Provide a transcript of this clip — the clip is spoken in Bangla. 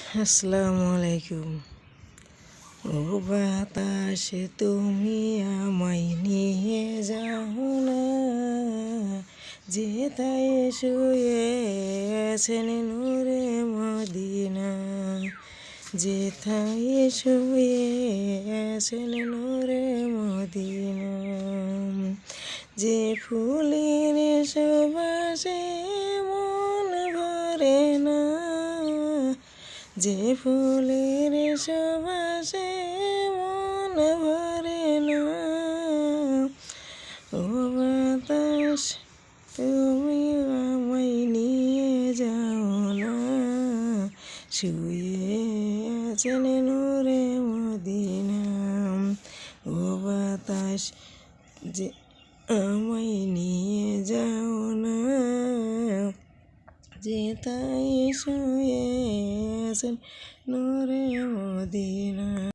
আসসালামু আলাইকুম। ও বাতাস তুমি আমায় নিয়ে যাও না, যেথায় শুয়ে আছেন নূরে মদিনা, যেথায় শুয়ে আছেন নূরে মদিনা। যে ফুলের সুবাসে মন ভরে না, যে ফুলের সুবাসে মন ভরে না। ও বাতাস তুমি আমায় নিয়ে যাও না, শুয়ে আছেন নূরে মদিনা। ও বাতাস যে আমায় নিয়ে যাও না, যেথায় শুয়ে আছেন নূরে মদিনা।